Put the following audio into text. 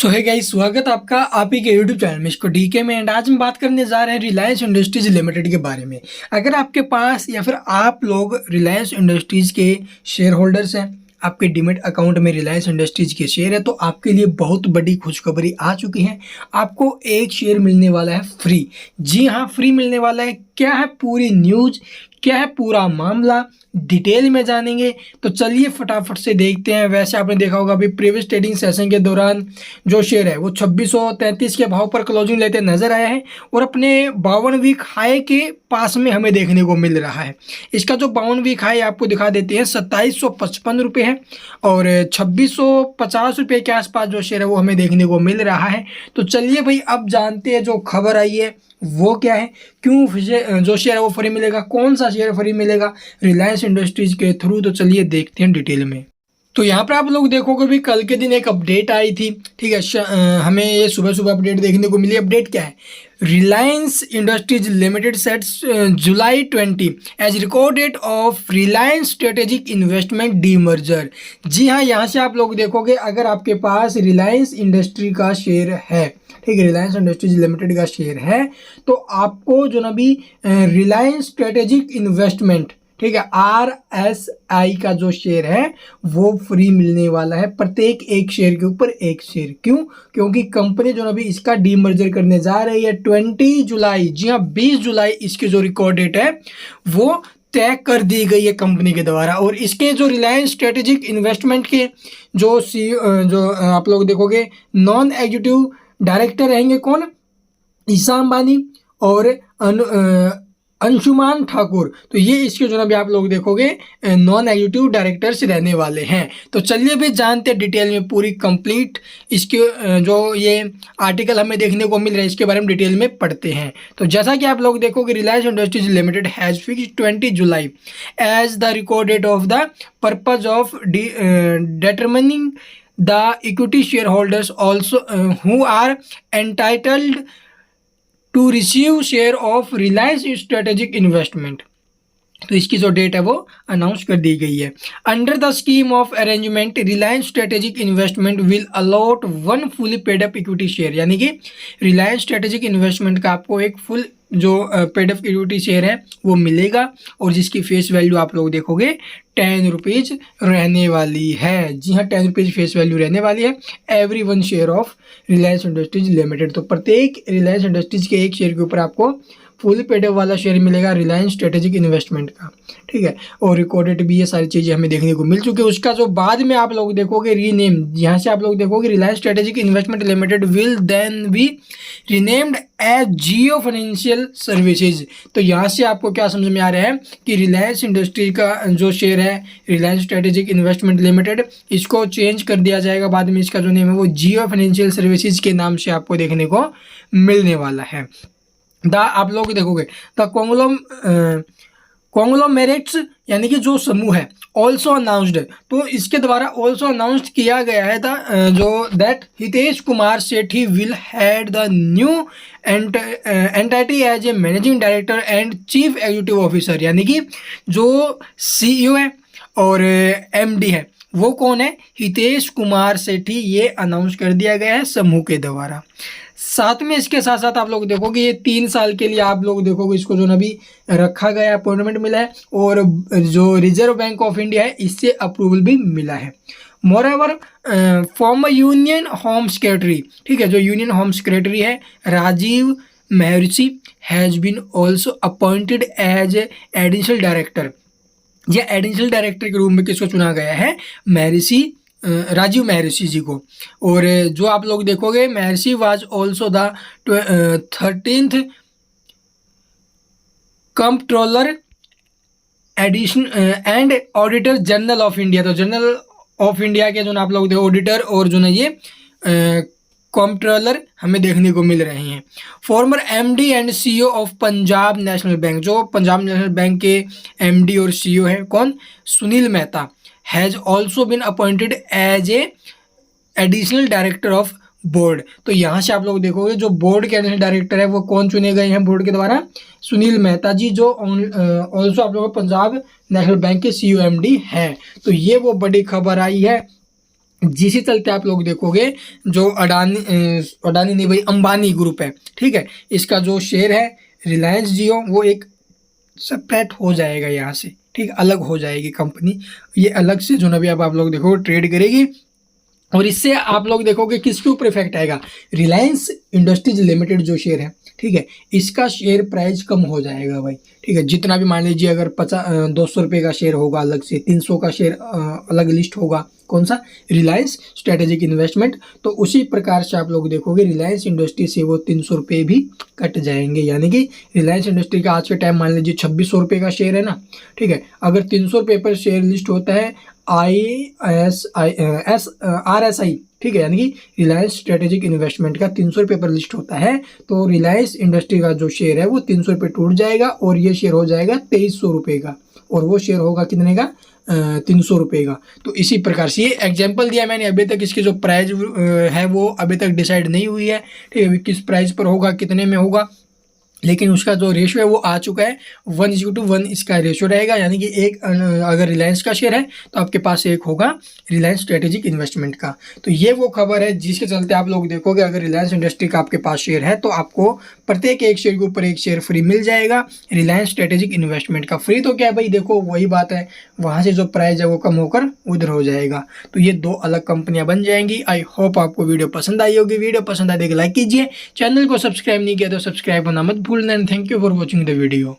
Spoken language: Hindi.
सो है गाइस, स्वागत आपका आप ही के यूट्यूब चैनल में इसको डीके में। एंड आज हम बात करने जा रहे हैं रिलायंस इंडस्ट्रीज लिमिटेड के बारे में। अगर आपके पास या फिर आप लोग रिलायंस इंडस्ट्रीज के शेयर होल्डर्स हैं, आपके डीमैट अकाउंट में रिलायंस इंडस्ट्रीज के शेयर है, तो आपके लिए बहुत बड़ी खुशखबरी आ चुकी है। आपको एक शेयर मिलने वाला है फ्री। जी हाँ, फ्री मिलने वाला है। क्या है पूरी न्यूज, क्या है पूरा मामला, डिटेल में जानेंगे। तो चलिए फटाफट से देखते हैं। वैसे आपने देखा होगा अभी प्रीवियस ट्रेडिंग सेशन के दौरान जो शेयर है वो 2633 के भाव पर क्लोजिंग लेते नजर आया है और अपने 52 वीक हाई के पास में हमें देखने को मिल रहा है। इसका जो 52 वीक हाई आपको दिखा देते हैं 2755 रुपये है और 2650 रुपये के आसपास जो शेयर है वो हमें देखने को मिल रहा है। तो चलिए भाई, अब जानते हैं जो खबर आई है वो क्या है, क्यों जो शेयर है वो फ्री मिलेगा, कौन सा शेयर फ्री मिलेगा रिलायंस इंडस्ट्रीज के थ्रू। तो चलिए देखते हैं डिटेल में। तो यहाँ पर आप लोग देखोगे भी कल के दिन एक अपडेट आई थी, ठीक है। हमें ये सुबह सुबह अपडेट देखने को मिली। अपडेट क्या है? Reliance Industries Limited sets July 20 as record date of Reliance strategic investment demerger. जी हाँ, यहाँ से आप लोग देखोगे अगर आपके पास रिलायंस इंडस्ट्री का शेयर है, ठीक है, रिलायंस इंडस्ट्रीज लिमिटेड का शेयर है, तो आपको जो ना भी रिलायंस स्ट्रेटेजिक इन्वेस्टमेंट, ठीक है, RSI का जो शेयर है वो फ्री मिलने वाला है। प्रत्येक एक शेयर के ऊपर एक शेयर। क्यों? क्योंकि कंपनी जो अभी इसका डीमर्जर करने जा रही है 20 जुलाई। जी हाँ, 20 जुलाई इसकी जो रिकॉर्ड डेट है वो तय कर दी गई है कंपनी के द्वारा। और इसके जो रिलायंस स्ट्रेटेजिक इन्वेस्टमेंट के जो जो आप लोग देखोगे नॉन एग्जीक्यूटिव डायरेक्टर रहेंगे कौन? ईशा अंबानी और अंशुमान ठाकुर। तो ये इसके जो ना भी आप लोग देखोगे नॉन एग्जीक्यूटिव डायरेक्टर्स रहने वाले हैं। तो चलिए भी जानते हैं डिटेल में पूरी कंप्लीट इसके जो ये आर्टिकल हमें देखने को मिल रहा है इसके बारे में डिटेल में पढ़ते हैं। तो जैसा कि आप लोग देखोगे Reliance Industries Limited has fixed 20 July as the record date of the purpose of determining the equity shareholders also who are entitled to receive share of Reliance Strategic Investment। तो इसकी जो डेट है वो अनाउंस कर दी गई है। Under the scheme of arrangement Reliance strategic Investment will allot one fully paid up equity share, यानी कि रिलायंस स्ट्रेटेजिक इन्वेस्टमेंट का आपको एक फुल जो पेड अप इक्विटी शेयर है वो मिलेगा और जिसकी फेस वैल्यू आप लोग देखोगे 10 रुपीज़ रहने वाली है। जी हाँ, 10 रुपीज़ फेस वैल्यू रहने वाली है every one share of Reliance Industries limited. तो प्रत्येक रिलायंस इंडस्ट्रीज के एक शेयर के ऊपर आपको फुल पेड वाला शेयर मिलेगा रिलायंस स्ट्रेटेजिक इन्वेस्टमेंट का, ठीक है। और रिकॉर्डेड भी ये सारी चीज़ें हमें देखने को मिल चुकी है। उसका जो बाद में आप लोग देखोगे रीनेम, यहाँ से आप लोग देखोगे Reliance strategic Investment Limited will then be renamed as Jio Financial Services. तो यहाँ से आपको क्या समझ में आ रहा है कि रिलायंस इंडस्ट्री का जो शेयर है रिलायंस स्ट्रेटेजिक इन्वेस्टमेंट लिमिटेड, इसको चेंज कर दिया जाएगा। बाद में इसका जो नेम है वो जियो फाइनेंशियल सर्विसेज के नाम से आपको देखने को मिलने वाला है। आप लोग देखोगे द कॉन्ग्लोमेरेट्स, यानी कि जो समूह है, ऑल्सो अनाउंस्ड, तो इसके द्वारा ऑल्सो अनाउंस्ड किया गया है जो that Hitesh Kumar Sethi will head the new entity as a managing director and chief executive officer. यानी कि जो CEO है और MD है वो कौन है? हितेश कुमार सेठी। ये अनाउंस कर दिया गया है समूह के द्वारा। साथ में इसके साथ साथ आप लोग देखोगे ये 3 साल के लिए आप लोग देखोगे इसको जो ना भी रखा गया अपॉइंटमेंट मिला है और जो रिजर्व बैंक ऑफ इंडिया है इससे अप्रूवल भी मिला है। Moreover former union home secretary, ठीक है, जो यूनियन होम सेक्रेटरी है Rajiv Mehrishi has been also appointed as additional director. यह एडिशनल डायरेक्टर के रूप में किसको चुना गया है? राजीव महर्षि जी को। और जो आप लोग देखोगे Mehrishi was also the 13th comptroller edition and auditor general of India. तो जनरल ऑफ इंडिया के जो आप लोग देखो ऑडिटर और जो ना ये कंप्ट्रोलर हमें देखने को मिल रहे हैं। Former MD and CEO of Punjab National Bank, जो पंजाब नेशनल बैंक के MD और CEO है कौन? Sunil Mehta has also been appointed as a additional director of board. तो यहाँ से आप लोग देखोगे जो बोर्ड के एडिशनल डायरेक्टर है वो कौन चुने गए हैं बोर्ड के द्वारा? सुनील मेहता जी, जो ऑल्सो आप लोगों को पंजाब नेशनल बैंक के CEO MD हैं। तो ये वो बड़ी खबर आई है जिसी चलते आप लोग देखोगे जो अडानी नहीं भाई, अंबानी ग्रुप है, ठीक है, इसका जो शेयर है रिलायंस जियो वो एक सेपरेट हो जाएगा यहाँ से, ठीक, अलग हो जाएगी कंपनी, ये अलग से जो ना भी अब आप लोग देखो ट्रेड करेगी। और इससे आप लोग देखोगे किसके ऊपर इफेक्ट आएगा, रिलायंस इंडस्ट्रीज लिमिटेड जो शेयर है, ठीक है, इसका शेयर प्राइस कम हो जाएगा भाई, ठीक है, जितना भी मान लीजिए अगर 200 रुपये का शेयर होगा अलग से, 300 का शेयर अलग लिस्ट होगा, कौन सा, रिलायंस स्ट्रेटेजिक इन्वेस्टमेंट, तो उसी प्रकार से आप लोग देखोगे रिलायंस इंडस्ट्री से वो 300 रुपये भी कट जाएंगे, यानी कि रिलायंस इंडस्ट्री का आज के टाइम मान लीजिए 2600 रुपये का शेयर है ना, ठीक है, अगर 300 रुपये पर शेयर लिस्ट होता है RSI, ठीक है, यानी कि रिलायंस स्ट्रेटेजिक इन्वेस्टमेंट का 300 रुपये पर लिस्ट होता है, तो रिलायंस इंडस्ट्री का जो शेयर है वो 300 रुपये टूट जाएगा और ये शेयर हो जाएगा 2300 रुपये का, और वो शेयर होगा कितने का, 300 रुपये का। तो इसी प्रकार से ये एग्जाम्पल दिया मैंने, अभी तक इसकी जो प्राइस है वो अभी तक डिसाइड नहीं हुई है, ठीक है, किस प्राइस पर होगा, कितने में होगा, लेकिन उसका जो रेशियो है वो आ चुका है, 1:1 इसका रेशियो रहेगा, यानी कि एक अगर रिलायंस का शेयर है तो आपके पास एक होगा रिलायंस स्ट्रेटेजिक इन्वेस्टमेंट का। तो ये वो खबर है जिसके चलते आप लोग देखोगे अगर रिलायंस इंडस्ट्री का आपके पास शेयर है तो आपको प्रत्येक एक शेयर के ऊपर एक शेयर फ्री मिल जाएगा रिलायंस स्ट्रेटेजिक इन्वेस्टमेंट का। फ्री तो क्या है भाई, देखो वही बात है, वहाँ से जो प्राइस है वो कम होकर उधर हो जाएगा, तो ये दो अलग कंपनियां बन जाएंगी। आई होप आपको वीडियो पसंद आई होगी, वीडियो पसंद आए तो लाइक कीजिए, चैनल को सब्सक्राइब नहीं किया तो सब्सक्राइब करना मत भूलना। Thank you for watching the video.